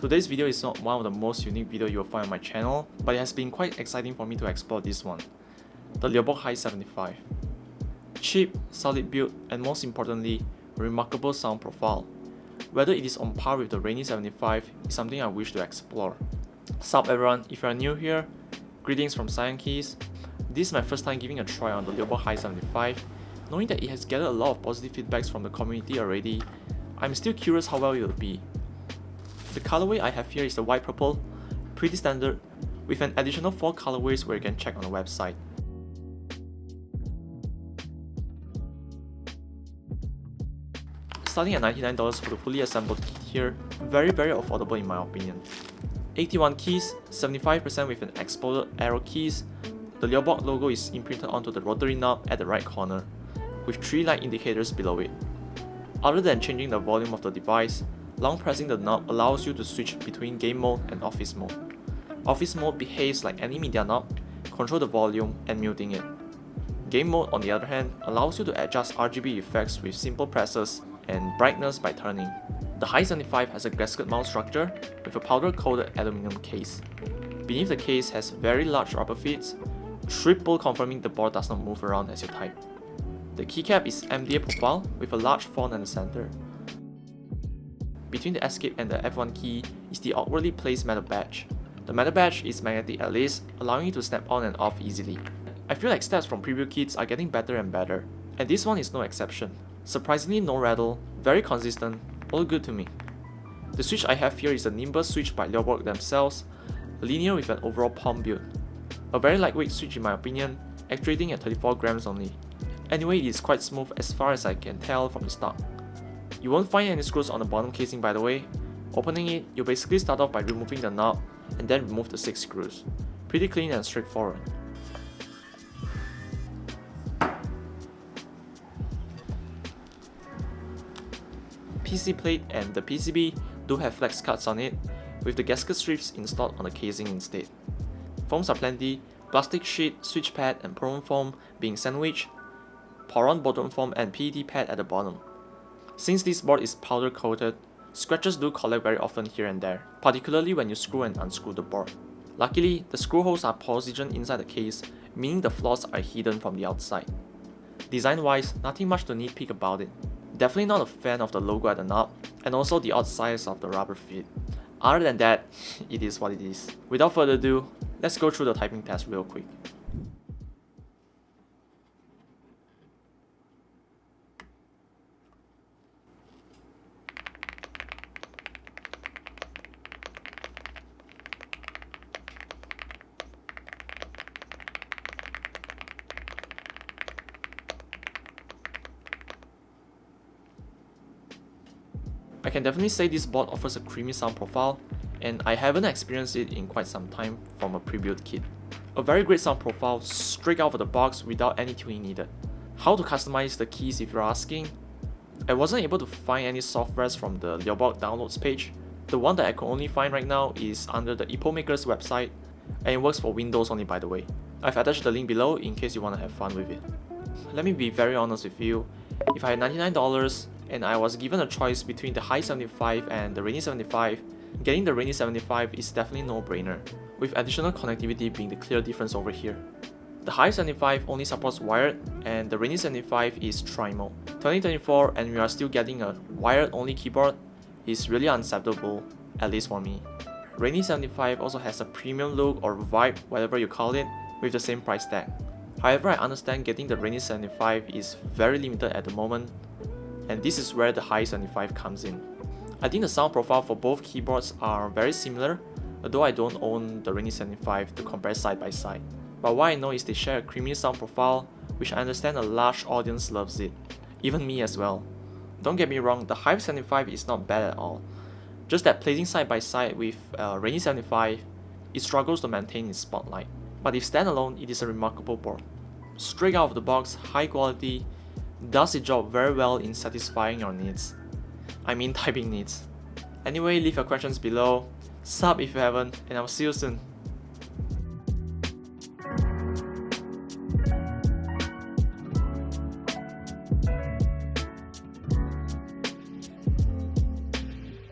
Today's video is not one of the most unique videos you'll find on my channel, but it has been quite exciting for me to explore this one, the Leobog Hi75. Cheap, solid build, and most importantly, remarkable sound profile. Whether it is on par with the Rainy75 is something I wish to explore. Sup everyone, if you are new here, greetings from Cyan Keys. This is my first time giving a try on the Leobog Hi75. Knowing that it has gathered a lot of positive feedbacks from the community already, I'm still curious how well it will be. The colorway I have here is the white purple, pretty standard, with an additional 4 colorways where you can check on the website. Starting at $99 for the fully assembled kit here, very affordable in my opinion. 81 keys, 75% with an exploded arrow keys. The Leobog logo is imprinted onto the rotary knob at the right corner, with 3 light indicators below it. Other than changing the volume of the device, long pressing the knob allows you to switch between game mode and office mode. Office mode behaves like any media knob, control the volume and muting it. Game mode, on the other hand, allows you to adjust RGB effects with simple presses and brightness by turning. The Hi75 has a gasket mount structure with a powder-coated aluminum case. Beneath the case has very large rubber feet, triple confirming the board does not move around as you type. The keycap is MDA profile with a large font in the center. Between the escape and the F1 key is the awkwardly placed metal badge. The metal badge is magnetic at least, allowing you to snap on and off easily. I feel like stats from preview kits are getting better and better, and this one is no exception. Surprisingly no rattle, very consistent, all good to me. The switch I have here is a Nimbus switch by Leobog themselves, linear with an overall palm build. A very lightweight switch in my opinion, actuating at 34 grams only. Anyway, it is quite smooth as far as I can tell from the stock. You won't find any screws on the bottom casing by the way. Opening it, you basically start off by removing the knob and then remove the 6 screws. Pretty clean and straightforward. PC plate and the PCB do have flex cuts on it, with the gasket strips installed on the casing instead. Foams are plenty, plastic sheet, switch pad and poron foam being sandwiched, poron bottom foam and PET pad at the bottom. Since this board is powder coated, scratches do collect very often here and there, particularly when you screw and unscrew the board. Luckily, the screw holes are positioned inside the case, meaning the flaws are hidden from the outside. Design wise, nothing much to nitpick about it. Definitely not a fan of the logo at the knob, and also the odd size of the rubber feet. Other than that, it is what it is. Without further ado, let's go through the typing test real quick. I can definitely say this board offers a creamy sound profile, and I haven't experienced it in quite some time from a pre-built kit. A very great sound profile straight out of the box without any tuning needed. How to customize the keys if you're asking? I wasn't able to find any softwares from the Leobog downloads page. The one that I can only find right now is under the EpoMaker's website, and it works for Windows only by the way. I've attached the link below in case you want to have fun with it. Let me be very honest with you, if I had $99 and I was given a choice between the Hi75 and the Rainy75, getting the Rainy75 is definitely no brainer, with additional connectivity being the clear difference over here. The Hi75 only supports wired and the Rainy75 is tri-mode. 2024 and we are still getting a wired only keyboard is really unacceptable, at least for me. Rainy75 also has a premium look or vibe, whatever you call it, with the same price tag. However, I understand getting the Rainy75 is very limited at the moment, and this is where the Hi75 comes in. I think the sound profile for both keyboards are very similar, although I don't own the Rainy75 to compare side by side. But what I know is they share a creamy sound profile, which I understand a large audience loves it, even me as well. Don't get me wrong, the Hi75 is not bad at all, just that placing side by side with Rainy75, it struggles to maintain its spotlight. But if standalone, it is a remarkable board. Straight out of the box, high quality, does its job very well in satisfying your needs. I mean typing needs. Anyway, leave your questions below, sub if you haven't, and I'll see you soon.